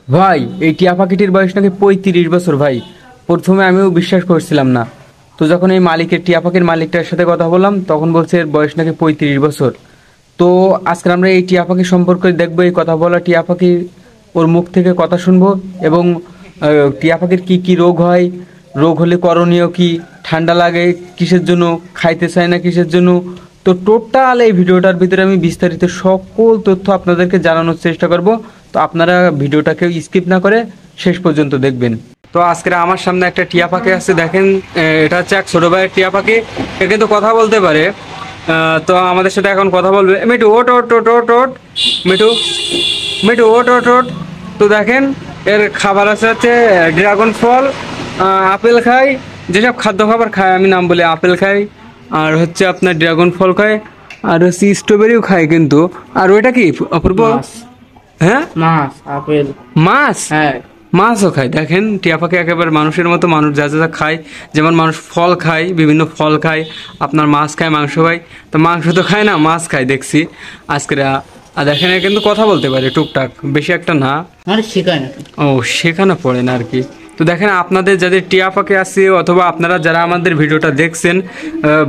ভাই এই টিয়া পাখিটির বয়স নাকি 35 বছর ভাই। প্রথমে আমিও বিশ্বাস করছিলাম না। তো যখন এই মালিকের টিয়া পাখির মালিকটার সাথে কথা বললাম তখন বলছে এর বয়স নাকি 35 বছর। তো আজকে আমরা এই টিয়া পাখি সম্পর্কে দেখবো, এই কথা বলা টিয়া পাখি ওর মুখ থেকে কথা শুনবো এবং টিয়া পাখির কি কি রোগ হয়, রোগ হলে করণীয় কি, ঠান্ডা লাগে কিসের জন্য, খাইতে চায় না কিসের জন্য। তো টোটাল এই ভিডিওটার ভিতরে আমি বিস্তারিত সকল তথ্য আপনাদেরকে জানানোর চেষ্টা করব। তো আপনারা ভিডিওটাকে স্কিপ না করে শেষ পর্যন্ত দেখবেন। তো আজকে আমার সামনে একটা টিয়া পাখি আছে, দেখেন এটা হচ্ছে এক ছোট ভাইয়ের টিয়া পাখি। এ কিন্তু কথা বলতে পারে। তো আমাদের সাথে এখন কথা বলবে। মিঠু ওট ওট ওট ওট ওট, মিঠু মিঠু ওট ওট ওট। তো দেখেন এর খাবার আছে হচ্ছে ড্রাগন ফল, আপেল খাই, যেসব খাদ্য খাবার খায় আমি নাম বলি, আপেল খাই, আর হচ্ছে আপনার ড্রাগন ফল খায়, আর হচ্ছে স্ট্রবেরিও খায় কিন্তু। আর ওইটা কি অপূর্ব? মাছ। হ্যাঁ, মাছ, আপেল। মাছ। হ্যাঁ, মাছও খায়। দেখেন টিয়া পাখি একেবারে মানুষের মতো, মানুষ যা যা খায়, যেমন মানুষ ফল খায়, বিভিন্ন ফল খায়, আপনার মাছ খায়, মাংস খায়। তো মাংস তো খায় না, মাছ খায় দেখছি আজকে। আর দেখেন এ কিন্তু কথা বলতে পারে টুকটাক, বেশি একটা না। মানে শেখায় না। ও, শেখানো পড়ে না আর কি। তো দেখেন আপনাদের যাদের টিয়া পাখি আছে, অথবা আপনারা যারা আমাদের ভিডিওটা দেখছেন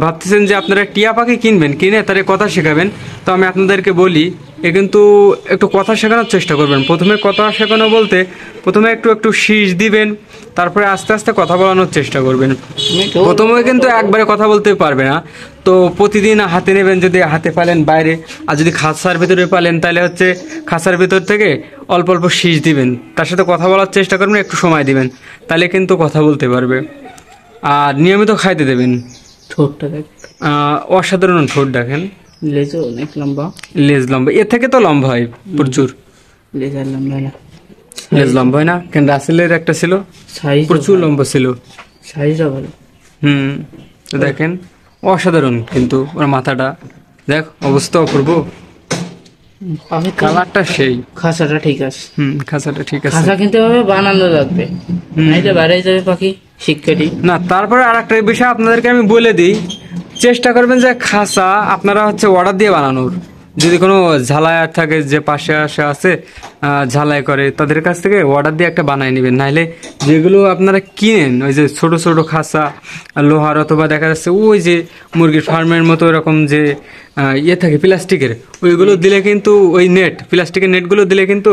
ভাবতেছেন যে আপনারা টিয়া পাখি কিনবেন, কিনে তাদের কথা শেখাবেন, তো আমি আপনাদেরকে বলি এ কিন্তু একটু কথা শেখানোর চেষ্টা করবেন। প্রথমে কথা শেখানো বলতে প্রথমে একটু একটু শীষ দিবেন, তারপরে আস্তে আস্তে কথা বলানোর চেষ্টা করবেন। প্রথমে কিন্তু একবারে কথা বলতে পারবে না। তো প্রতিদিন হাতে নেবেন, যদি হাতে পালেন বাইরে, আর যদি খাঁচার ভিতরে পালেন তাহলে হচ্ছে খাঁচার ভিতর থেকে অল্প অল্প শীষ দিবেন, তার সাথে কথা বলার চেষ্টা করবেন, একটু সময় দিবেন, তাহলে কিন্তু কথা বলতে পারবে। আর নিয়মিত খাইতে দেবেন। ঠোঁটটা দেখ, অসাধারণ ঠোঁট দেখেন, লেজও অনেক লম্বা। লেজ লম্বা, এর থেকে তো লম্বা হয় প্রচুর। লেজ আর লম্বা না, লেজ লম্বা হয় না কেন? রাসেলের একটা ছিল, সাইজ প্রচুর লম্বা ছিল। সাইজটা ভালো। তো দেখেন অসাধারণ কিন্তু ওর মাথাটা দেখ, অবস্থা অপূর্ব। পাখি কালারটা সেই। খাঁচাটা ঠিক আছে। খাঁচাটা ঠিক আছে। খাঁচা কিনতে হবে, বানানো লাগবে, নাইলে বাইরে যাবে পাখি শিক্ষাটি। না, তারপরে আর একটা বিষয় আপনাদেরকে আমি বলে দিই, চেষ্টা করবেন যে খাঁচা আপনারা হচ্ছে অর্ডার দিয়ে বানানোর। যদি কোনো ঝালাইয়ার থাকে, যে পাশে আসে আছে ঝালাই করে, তাদের কাছ থেকে অর্ডার দিয়ে একটা বানাই নেবেন। নাহলে যেগুলো আপনারা কিনেন, ওই যে ছোট ছোট খাঁচা লোহার, অথবা দেখা যাচ্ছে ওই যে মুরগির ফার্মের মতো এরকম যে ইয়ে থাকে প্লাস্টিকের, ওইগুলো দিলে কিন্তু, ওই নেট, প্লাস্টিকের নেটগুলো দিলে কিন্তু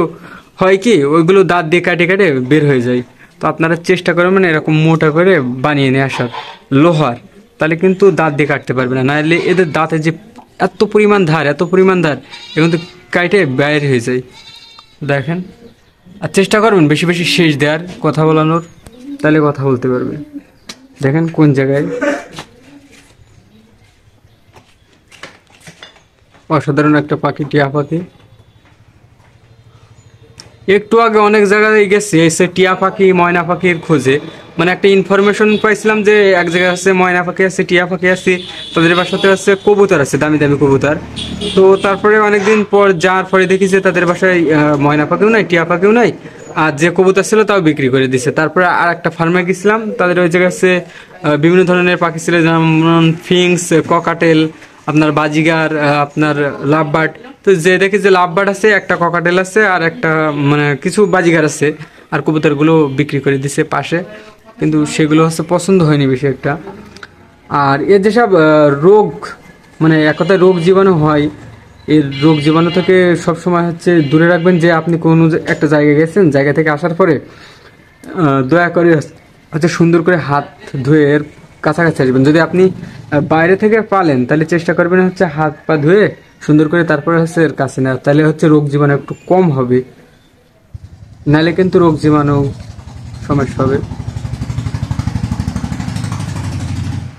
হয় কি, ওইগুলো দাঁত দিয়ে কাটে কাটে বের হয়ে যায়। তো আপনারা চেষ্টা করবেন এরকম মোটা করে বানিয়ে নিয়ে আসার লোহার, তাহলে কিন্তু দাঁত দিয়ে কাটতে পারবে না। নাহলে এদের দাঁতে যে এত পরিমাণ ধার, এত পরিমাণ ধার, এ কিন্তু কাটে বাইর হয়ে যায়। দেখেন, আর চেষ্টা করবেন বেশি বেশি শেষ দেওয়ার, কথা বলানোর, তাহলে কথা বলতে পারবে। দেখেন কোন জায়গায়, অসাধারণ একটা পাখি, টিয়া পাখি। একটু আগে অনেক জায়গায় গেছি এসে টিয়া পাখি ময়না পাখির খোঁজে, মানে একটা ইনফরমেশন পাইছিলাম যে এক জায়গায় আছে ময়না পাখি আছে, টিয়া পাখি আছে, তাদের বাসাতে আছে কবুতর আছে, দামি দামি কবুতর। তো তারপরে অনেকদিন পর যাওয়ার পরে দেখি যে তাদের বাসায় ময়না পাখিও নাই, টিয়া পাখিও নাই, আর যে কবুতর ছিল তাও বিক্রি করে দিছে। তারপরে আর একটা ফার্মে গেছিলাম, তাদের ওই জায়গায় আছে বিভিন্ন ধরনের পাখি ছিল, যেমন ফিংস, ককাটেল, আপনার বাজিগার, আপনার লাভবার্ড। তো যে দেখি যে লাভবার্ড আছে, একটা ককাটেল আছে, আর একটা মানে কিছু বাজিগার আছে, আর কবুতরগুলো বিক্রি করে দিছে পাশে। কিন্তু সেগুলো হচ্ছে পছন্দ হয়নি বেশি একটা। আর এর যেসব রোগ, মানে এক কথায় রোগ জীবাণু হয়, এর রোগ জীবাণু থেকে সবসময় হচ্ছে দূরে রাখবেন। যে আপনি কোনো একটা জায়গায় গেছেন, জায়গা থেকে আসার পরে দয়া করে হচ্ছে সুন্দর করে হাত ধুয়ে এর কাছাকাছি আসবেন। যদি আপনি বাইরে থেকে পালেন তাহলে চেষ্টা করবেন হচ্ছে হাত পা ধুয়ে সুন্দর করে তারপরে হচ্ছে এর কাছে নেওয়া, তাহলে হচ্ছে রোগ জীবাণু একটু কম হবে, নাহলে কিন্তু রোগ জীবাণু সমস্যা হবে।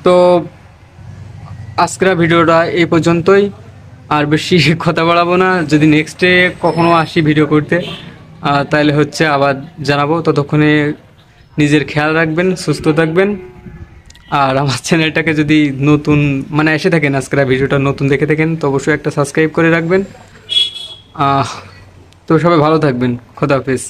তো আজকের ভিডিওটা এই পর্যন্তই, আর বেশি কথা বাড়াবো না। যদি নেক্সটে কখনো আসি ভিডিও করতে তাহলে হচ্ছে আবার জানাবো। ততক্ষণে নিজের খেয়াল রাখবেন, সুস্থ থাকবেন। আর আমার চ্যানেলটাকে যদি নতুন মানে এসে থাকেন, আজকের ভিডিওটা নতুন দেখে থাকেন, তো অবশ্যই একটা সাবস্ক্রাইব করে রাখবেন। তো সবাই ভালো থাকবেন, খোদা হাফেজ।